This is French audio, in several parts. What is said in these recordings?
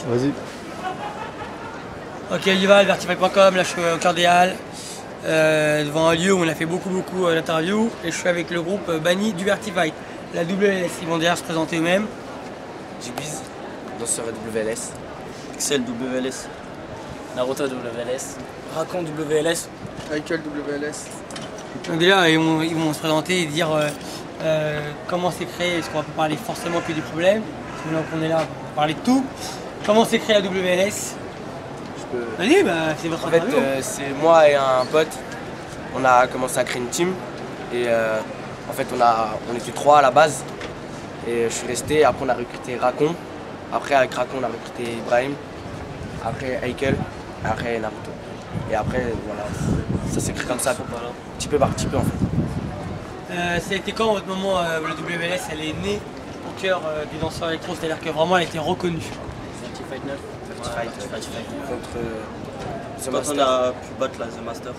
Vas-y. Ok, on y va, vertifight.com, là je suis au cœur des Halles, devant un lieu où on a fait beaucoup d'interviews et je suis avec le groupe banni du Vertifight, la WLS. Ils vont d'ailleurs se présenter eux-mêmes. Jibiz, danseur WLS. Pixel WLS. Naruto WLS. Racon WLS. Michael WLS. Donc déjà, ils vont se présenter et dire comment c'est créé, est-ce qu'on va pas parler forcément que du problème, maintenant qu'on est là, on va parler de tout. Comment c'est créé la WLS? Vas-y, bah, c'est votre En fait, interview. c'est moi et un pote. On a commencé à créer une team. Et en fait, on était 3 à la base. Et je suis resté. Après, on a recruté Racon. Après, avec Racon, on a recruté Ibrahim. Après, Heikel. Après, Naruto. Et après, voilà, ça s'est créé comme ça, petit peu par petit peu en fait. Ça a été quand votre moment où la WLS elle est née au cœur des danseurs électro, c'est-à-dire que vraiment elle a été reconnue? Vertifight 9. Vertifight. Contre The Quand Master. on a pu battre la The Master.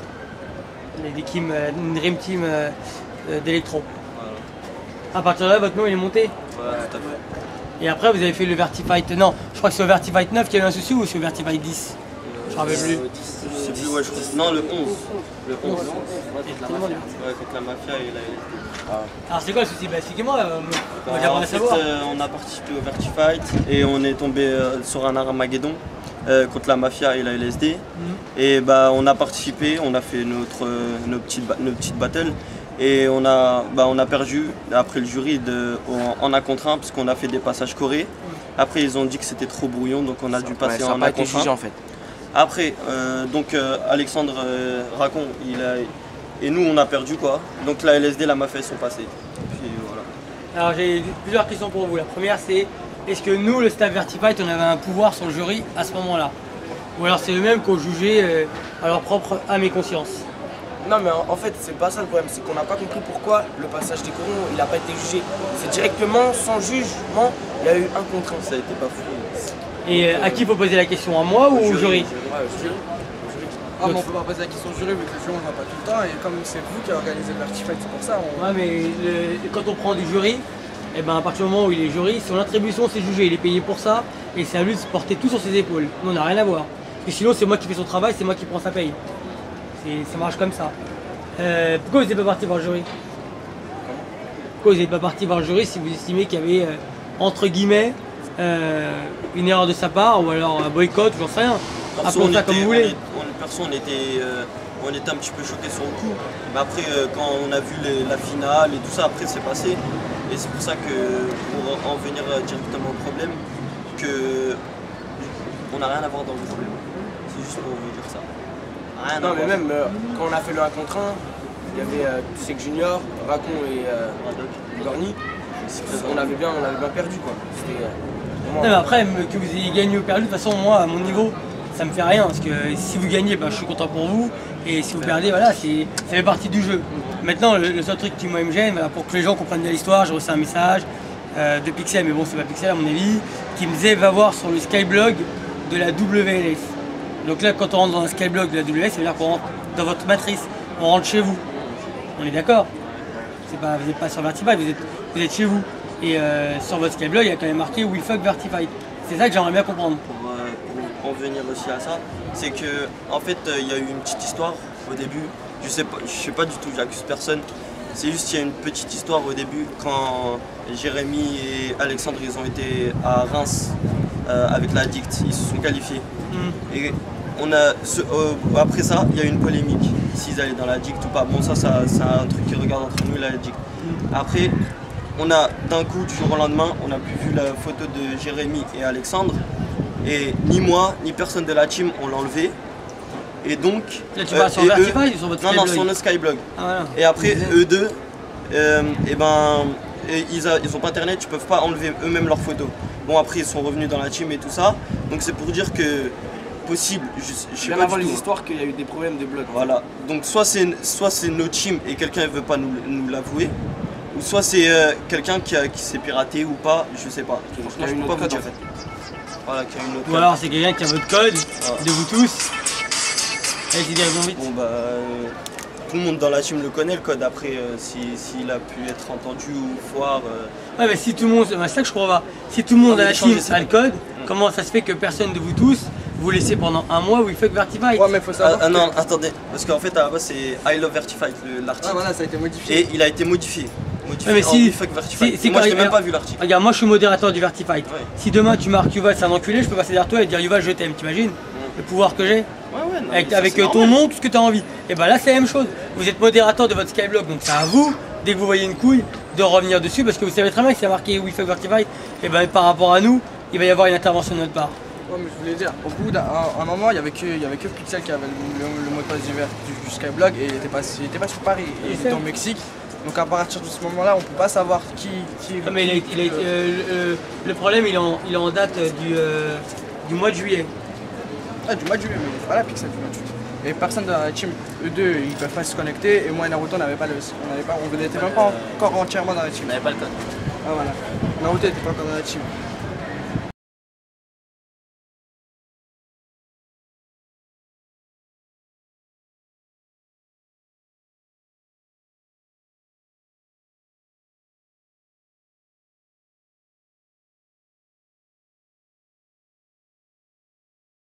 Une Dream Team d'électro. Voilà. À partir de là, votre nom il est monté. Voilà, tout à fait. Et après, vous avez fait le Vertifight. Non, je crois que c'est au Vertifight 9 qu'il y a eu un souci ou c'est au Vertifight 10? Je me rappelle plus. Je sais plus, ouais, je crois. Non, le 11. Le 11. Ouais, Tellement dur. contre la mafia et la. Alors, c'est quoi le souci? Bah, expliquez-moi. On va Bah, dire, on en va fait, savoir. on a participé au Vertifight et on est tombé sur un Armageddon contre la mafia et la LSD. Et bah, on a participé, on a fait nos petites battles et on a perdu après le jury en 1 contre 1 parce qu'on a fait des passages chorés. Après, ils ont dit que c'était trop brouillon, donc on a dû passer en 1 contre 1. en fait. Après, Alexandre Racon, et nous on a perdu quoi. Donc la LSD, la mafia, ils sont passés. Puis voilà. Alors, j'ai plusieurs questions pour vous. La première, c'est est-ce que nous, le staff Vertifight, on avait un pouvoir sur le jury à ce moment-là? Ou alors c'est eux-mêmes qui ont jugé à leur propre âme et conscience? Non mais en fait c'est pas ça le problème, c'est qu'on n'a pas compris pourquoi le passage des corons il n'a pas été jugé. C'est directement, sans jugement, il y a eu 1 contre 1. Ça a été pas fou. Et à qui faut poser la question? À moi ou au jury? Ah, mais on peut pas poser la question au jury vu que le jury on va pas tout le temps et comme c'est vous qui organisez le Vertifight, c'est pour ça. Ouais, mais quand on prend du jury, et ben à partir du moment où il est jury, son attribution c'est juger, il est payé pour ça et c'est à lui de se porter tout sur ses épaules. Nous on n'a rien à voir. Parce que sinon c'est moi qui fais son travail, c'est moi qui prends sa paye. Ça marche comme ça. Pourquoi vous n'êtes pas parti voir le jury? Pourquoi vous n'êtes pas parti voir le jury si vous estimez qu'il y avait entre guillemets une erreur de sa part ou alors un boycott, j'en sais rien. Appelons ça comme vous voulez. Perso, on était un petit peu choqués sur le coup. Mais après, quand on a vu la finale et tout ça, après c'est passé. Et c'est pour ça que, pour en venir directement au problème, que on n'a rien à voir dans le problème. C'est juste pour vous dire ça. Rien à Non mais voir. même quand on a fait le 1 contre 1, il y avait Sec Junior, Racon et Gorny. On avait bien perdu quoi. C'était Non, mais après, que vous ayez gagné ou perdu, de toute façon, moi, à mon niveau, ça me fait rien. Parce que si vous gagnez, bah, je suis content pour vous. Et si vous perdez, voilà, ça fait partie du jeu. Maintenant, le seul truc qui moi me gêne, pour que les gens comprennent bien l'histoire, j'ai reçu un message de Pixel, mais bon, c'est pas Pixel à mon avis, qui me disait va voir sur le Skyblog de la WLS. Donc là, quand on rentre dans le Skyblog de la WLS, ça veut dire qu'on rentre dans votre matrice, on rentre chez vous. On est d'accord? Vous n'êtes pas sur Vertifight, vous êtes chez vous. Et sur votre Skyblog, il y a quand même marqué We fuck Vertifight. C'est ça que j'aimerais bien comprendre. Pour en venir aussi à ça, c'est que en fait il y a eu une petite histoire au début. Je sais pas du tout, j'accuse personne. C'est juste qu'il y a une petite histoire au début quand Jérémy et Alexandre ils ont été à Reims avec la Addict, ils se sont qualifiés. Et après ça, il y a eu une polémique s'ils allaient dans la Addict ou pas. Bon ça c'est un truc qui regarde entre nous la Addict. Après on a d'un coup, du jour au lendemain, on a plus vu la photo de Jérémy et Alexandre. Et ni moi, ni personne de la team, on l'a enlevé. Et donc. Là, tu vas sur Vertifight ou sur votre Skyblog? Non, sur notre Skyblog. Ah, voilà. Et après, eux deux, ils ont pas internet, ils peuvent pas enlever eux-mêmes leurs photos. Bon, après, ils sont revenus dans la team et tout ça. Donc, c'est pour dire que. Possible, je sais pas. avant du les tout. histoires qu'il y a eu des problèmes de blog. Voilà. Donc, soit c'est notre team et quelqu'un ne veut pas nous l'avouer. Ou soit c'est quelqu'un qui s'est piraté ou pas, je sais pas. Franchement, je peux pas vous dire. Voilà, qui a une autre Ou alors c'est quelqu'un qui a votre code, de vous tous. Allez, c'est bien, vite. Bon bah, tout le monde dans la team le connaît le code. Après, s'il a pu être entendu ou voir. Ouais, mais si tout le monde, c'est ça que je crois pas. Si tout le monde On dans la est changé, team c'est a le code, comment ça se fait que personne de vous tous vous laissez pendant un mois WeFuck Vertify? Ouais, mais faut savoir. Ah non, attendez, parce qu'en fait à la base c'est I Love Vertify l'article. Ah voilà, ça a été modifié. Et il a été modifié. Ouais, mais en si- WeFuck Vertify. si Moi quand je n'ai il- même pas vu l'article. Regarde, moi je suis modérateur du Vertify. Ouais. Si demain tu marques Yuval c'est un enculé, je peux passer derrière toi et dire Yuval je t'aime, t'imagines le pouvoir que j'ai? Ouais, ouais, non, Avec, mais ça, avec c'est ton normal. nom, tout ce que tu as envie. Et bah là c'est la même chose. Vous êtes modérateur de votre Skyblock, donc c'est à vous, dès que vous voyez une couille, de revenir dessus parce que vous savez très bien que c'est marqué WeFuck Vertify. Et ben par rapport à nous, il va y avoir une intervention de notre part. Ouais, mais je voulais dire, au bout d'un un moment, il y avait que Pixel qui avait le mot de passe du Skyblock et il était pas sur Paris, il était au Mexique. Donc à partir de ce moment-là, on peut pas savoir qui Ah, mais le problème il est en date du mois de juillet. Ah, du mois de juillet, mais il est pas là Pixel du mois de juillet. Et personne dans la team, eux deux, ils peuvent pas se connecter et moi et Naruto on n'était même pas encore entièrement dans la team. On n'avait pas le code. Ah voilà, Naruto était pas encore dans la team.